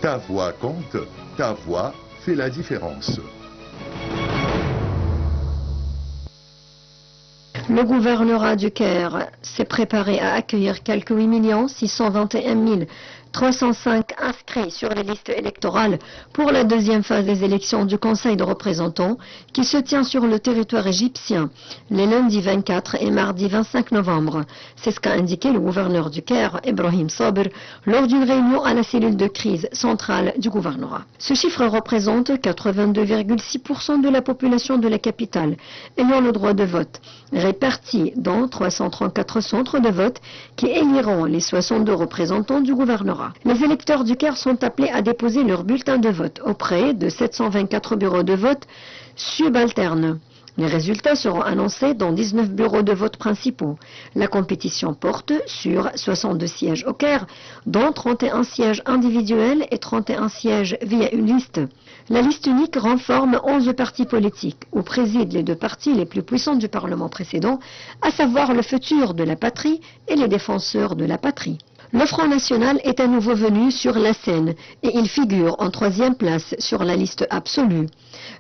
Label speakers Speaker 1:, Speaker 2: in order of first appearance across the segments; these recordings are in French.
Speaker 1: Ta voix compte, ta voix fait la différence.
Speaker 2: Le gouvernorat du Caire s'est préparé à accueillir quelques 8 621 305 inscrits sur les listes électorales pour la deuxième phase des élections du Conseil de représentants qui se tient sur le territoire égyptien les lundis 24 et mardi 25 novembre. C'est ce qu'a indiqué le gouverneur du Caire, Ibrahim Sabr, lors d'une réunion à la cellule de crise centrale du gouvernorat. Ce chiffre représente 82,6% de la population de la capitale ayant le droit de vote, répartis dans 334 centres de vote qui éliront les 62 représentants du gouvernorat. Les électeurs du Caire sont appelés à déposer leur bulletin de vote auprès de 724 bureaux de vote subalternes. Les résultats seront annoncés dans 19 bureaux de vote principaux. La compétition porte sur 62 sièges au Caire, dont 31 sièges individuels et 31 sièges via une liste. La liste unique renforme 11 partis politiques, où président les deux partis les plus puissants du Parlement précédent, à savoir le Futur de la Patrie et les Défenseurs de la Patrie. Le Front National est à nouveau venu sur la scène et il figure en troisième place sur la liste absolue.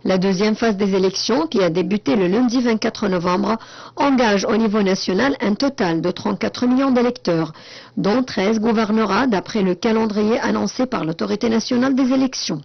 Speaker 2: La deuxième phase des élections, qui a débuté le lundi 24 novembre, engage au niveau national un total de 34 millions d'électeurs, dont 13 gouvernorats d'après le calendrier annoncé par l'autorité nationale des élections.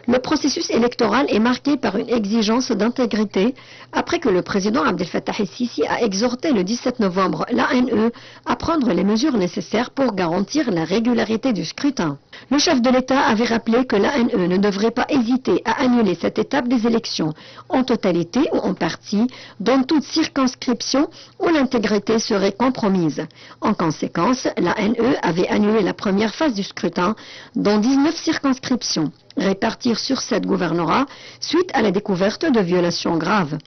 Speaker 2: Le processus électoral est marqué par une exigence d'intégrité après que le président Abdel Fattah el-Sisi a exhorté le 17 novembre l'ANE à prendre les mesures nécessaires pour garantir la régularité du scrutin. Le chef de l'État avait rappelé que l'ANE ne devrait pas hésiter à annuler cette étape des élections, en totalité ou en partie, dans toute circonscription où l'intégrité serait compromise. En conséquence, l'ANE avait annulé la première phase du scrutin dans 19 circonscriptions, réparties sur 7 gouvernorats, suite à la découverte de violations graves.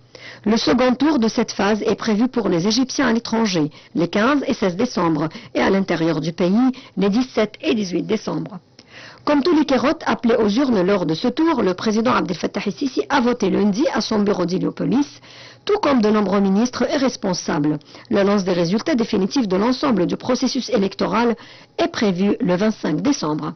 Speaker 2: Le second tour de cette phase est prévu pour les Égyptiens à l'étranger, les 15 et 16 décembre, et à l'intérieur du pays, les 17 et 18 décembre. Comme tous les Kérotes appelés aux urnes lors de ce tour, le président Abdel Fattah el-Sisi a voté lundi à son bureau d'Héliopolis, tout comme de nombreux ministres et responsables. L'annonce des résultats définitifs de l'ensemble du processus électoral est prévue le 25 décembre.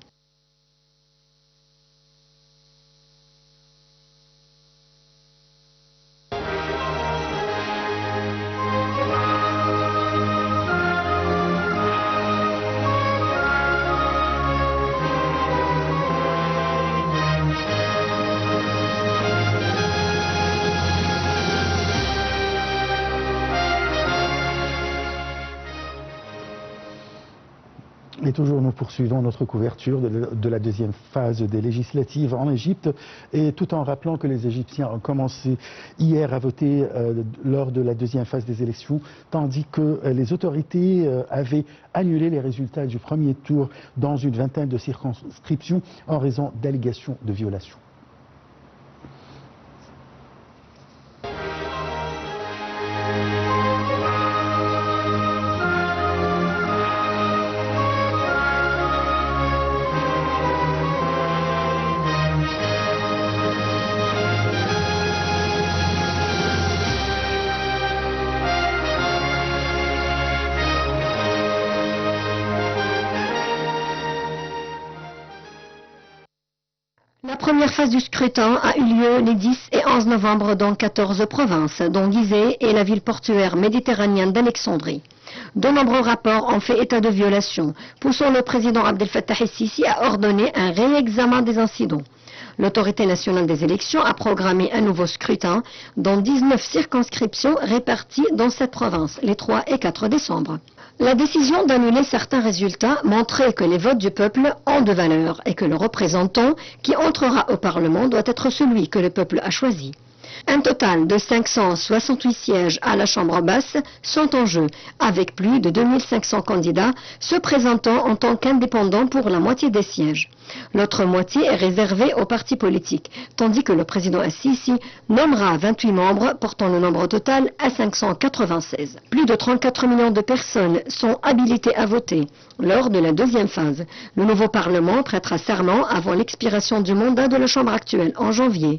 Speaker 3: Et toujours, nous poursuivons notre couverture de la deuxième phase des législatives en Égypte, et tout en rappelant que les Égyptiens ont commencé hier à voter lors de la deuxième phase des élections, tandis que les autorités avaient annulé les résultats du premier tour dans une vingtaine de circonscriptions en raison d'allégations de violation.
Speaker 2: La première phase du scrutin a eu lieu les 10 et 11 novembre dans 14 provinces, dont Gizeh et la ville portuaire méditerranéenne d'Alexandrie. De nombreux rapports ont fait état de violations, poussant le président Abdel Fattah el-Sisi à ordonner un réexamen des incidents. L'autorité nationale des élections a programmé un nouveau scrutin dans 19 circonscriptions réparties dans cette province, les 3 et 4 décembre. La décision d'annuler certains résultats montrait que les votes du peuple ont de valeur et que le représentant qui entrera au Parlement doit être celui que le peuple a choisi. Un total de 568 sièges à la Chambre basse sont en jeu, avec plus de 2500 candidats se présentant en tant qu'indépendants pour la moitié des sièges. L'autre moitié est réservée aux partis politiques, tandis que le président el-Sisi nommera 28 membres, portant le nombre total à 596. Plus de 34 millions de personnes sont habilitées à voter lors de la deuxième phase. Le nouveau Parlement prêtera serment avant l'expiration du mandat de la Chambre actuelle en janvier.